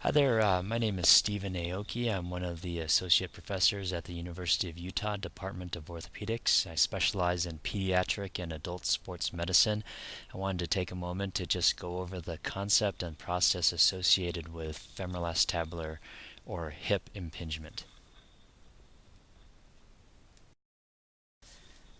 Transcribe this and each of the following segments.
Hi there, my name is Stephen Aoki. I'm one of the associate professors at the University of Utah Department of Orthopedics. I specialize in pediatric and adult sports medicine. I wanted to take a moment to just go over the concept and process associated with femoral acetabular or hip impingement.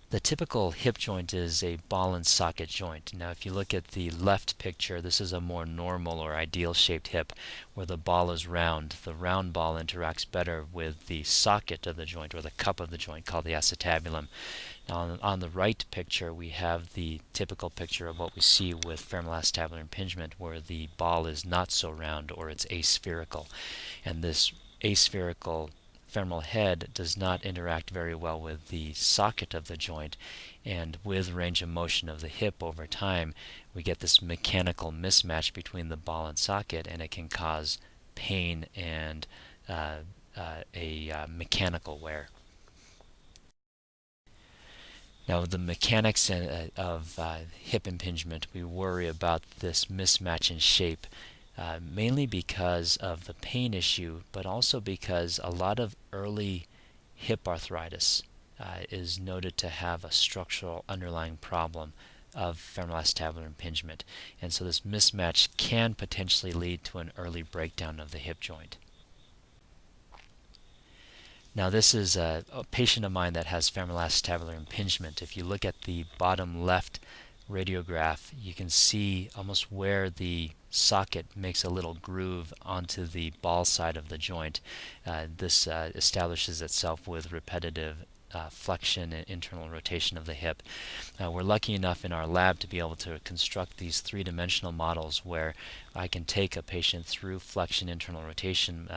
The typical hip joint is a ball and socket joint. Now if you look at the left picture, this is a more normal or ideal shaped hip where the ball is round. The round ball interacts better with the socket of the joint or the cup of the joint called the acetabulum. Now on the right picture we have the typical picture of what we see with femoral acetabular impingement where the ball is not so round or it's aspherical. And this aspherical femoral head does not interact very well with the socket of the joint, and with range of motion of the hip over time we get this mechanical mismatch between the ball and socket, and it can cause pain and mechanical wear. Now the mechanics of hip impingement, we worry about this mismatch in shape mainly because of the pain issue, but also because a lot of early hip arthritis is noted to have a structural underlying problem of femoral acetabular impingement. And so this mismatch can potentially lead to an early breakdown of the hip joint. Now this is a patient of mine that has femoral acetabular impingement. If you look at the bottom left radiograph, you can see almost where the socket makes a little groove onto the ball side of the joint. This establishes itself with repetitive flexion and internal rotation of the hip. We're lucky enough in our lab to be able to construct these three-dimensional models where I can take a patient through flexion internal rotation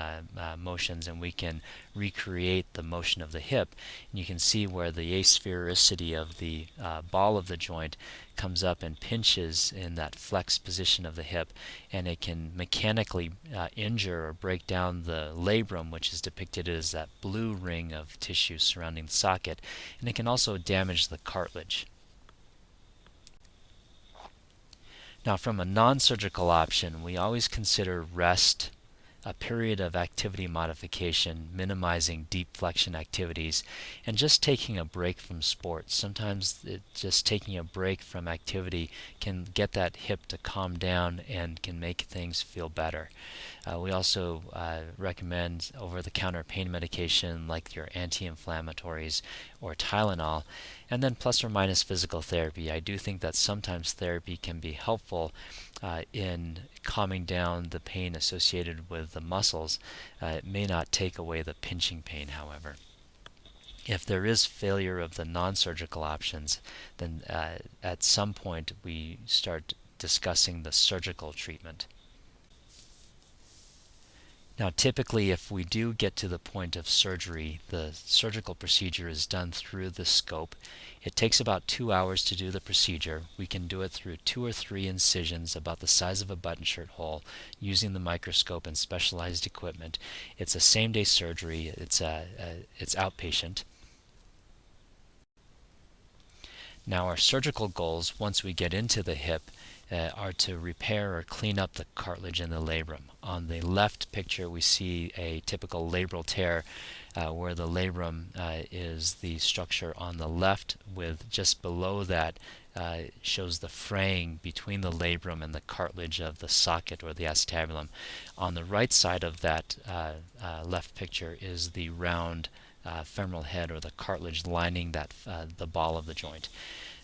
motions, and we can recreate the motion of the hip. And you can see where the asphericity of the ball of the joint comes up and pinches in that flex position of the hip, and it can mechanically injure or break down the labrum, which is depicted as that blue ring of tissue surrounding the socket, and it can also damage the cartilage. Now from a non-surgical option, we always consider rest, a period of activity modification, minimizing deep flexion activities, and just taking a break from sports. Sometimes just taking a break from activity can get that hip to calm down and can make things feel better. We also recommend over-the-counter pain medication like your anti-inflammatories or Tylenol, and then plus or minus physical therapy. I do think that sometimes therapy can be helpful in calming down the pain associated with the muscles. It may not take away the pinching pain, however. If there is failure of the non-surgical options, then at some point we start discussing the surgical treatment. Now typically if we do get to the point of surgery, the surgical procedure is done through the scope. It takes about 2 hours to do the procedure. We can do it through 2 or 3 incisions about the size of a button shirt hole using the microscope and specialized equipment. It's a same-day surgery. It's outpatient. Now our surgical goals once we get into the hip are to repair or clean up the cartilage in the labrum. On the left picture we see a typical labral tear where the labrum is the structure on the left, with just below that shows the fraying between the labrum and the cartilage of the socket or the acetabulum. On the right side of that left picture is the round femoral head or the cartilage lining that the ball of the joint.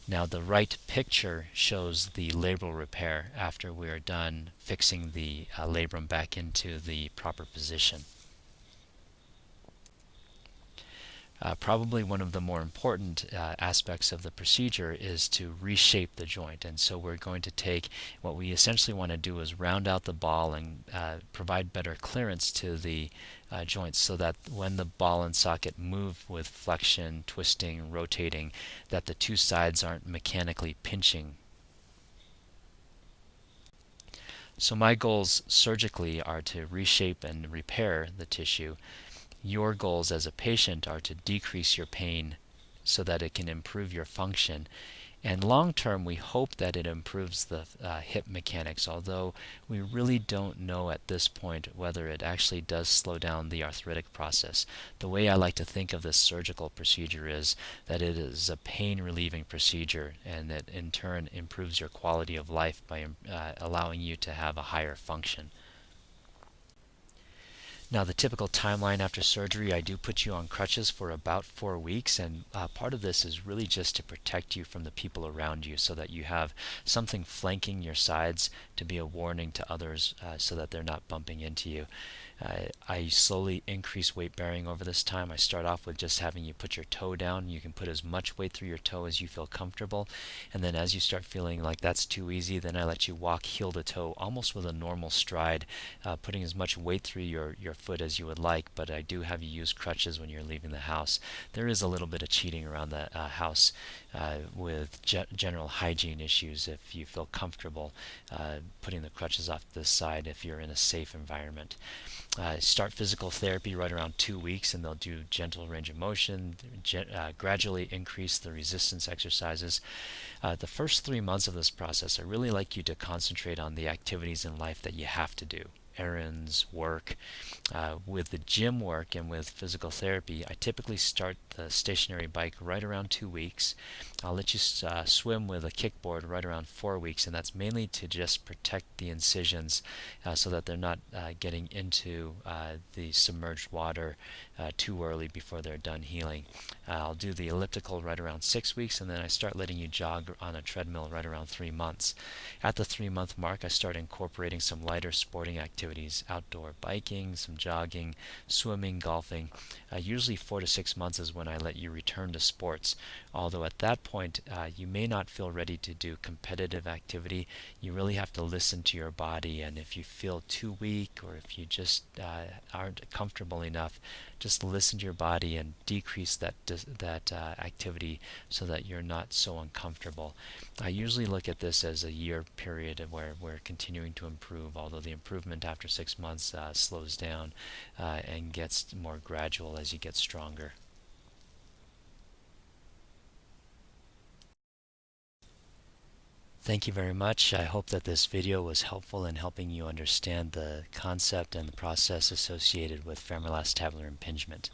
Now the right picture shows the labral repair after we are done fixing the labrum back into the proper position. Probably one of the more important aspects of the procedure is to reshape the joint, and so we're going to take what we essentially want to do is round out the ball and provide better clearance to the joints so that when the ball and socket move with flexion, twisting, rotating, that the two sides aren't mechanically pinching. So my goals surgically are to reshape and repair the tissue. Your goals as a patient are to decrease your pain so that it can improve your function, And long term, we hope that it improves the hip mechanics, although we really don't know at this point whether it actually does slow down the arthritic process. The way I like to think of this surgical procedure is that it is a pain relieving procedure, and that in turn improves your quality of life by allowing you to have a higher function. Now, the typical timeline after surgery, I do put you on crutches for about 4 weeks, and part of this is really just to protect you from the people around you so that you have something flanking your sides to be a warning to others so that they're not bumping into you. I slowly increase weight bearing over this time. I start off with just having you put your toe down. You can put as much weight through your toe as you feel comfortable, and then as you start feeling like that's too easy, then I let you walk heel to toe almost with a normal stride, putting as much weight through your foot as you would like, but I do have you use crutches when you're leaving the house. There is a little bit of cheating around the house with general hygiene issues if you feel comfortable putting the crutches off to the side if you're in a safe environment. Start physical therapy right around 2 weeks, and they'll do gentle range of motion, gradually increase the resistance exercises. The first 3 months of this process, I really like you to concentrate on the activities in life that you have to do. Errands, work. With the gym work and with physical therapy, I typically start the stationary bike right around 2 weeks. I'll let you swim with a kickboard right around 4 weeks, and that's mainly to just protect the incisions so that they're not getting into the submerged water too early before they're done healing. I'll do the elliptical right around 6 weeks, and then I start letting you jog on a treadmill right around 3 months. At the 3 month mark, I start incorporating some lighter sporting activities, outdoor biking, some jogging, swimming, golfing. Usually 4 to 6 months is when I let you return to sports, although at that point you may not feel ready to do competitive activity. You really have to listen to your body, and if you feel too weak or if you just aren't comfortable enough, just listen to your body and decrease that activity so that you're not so uncomfortable. I usually look at this as a year period where we're continuing to improve, although the improvement after 6 months slows down and gets more gradual as you get stronger. Thank you very much. I hope that this video was helpful in helping you understand the concept and the process associated with femoral acetabular impingement.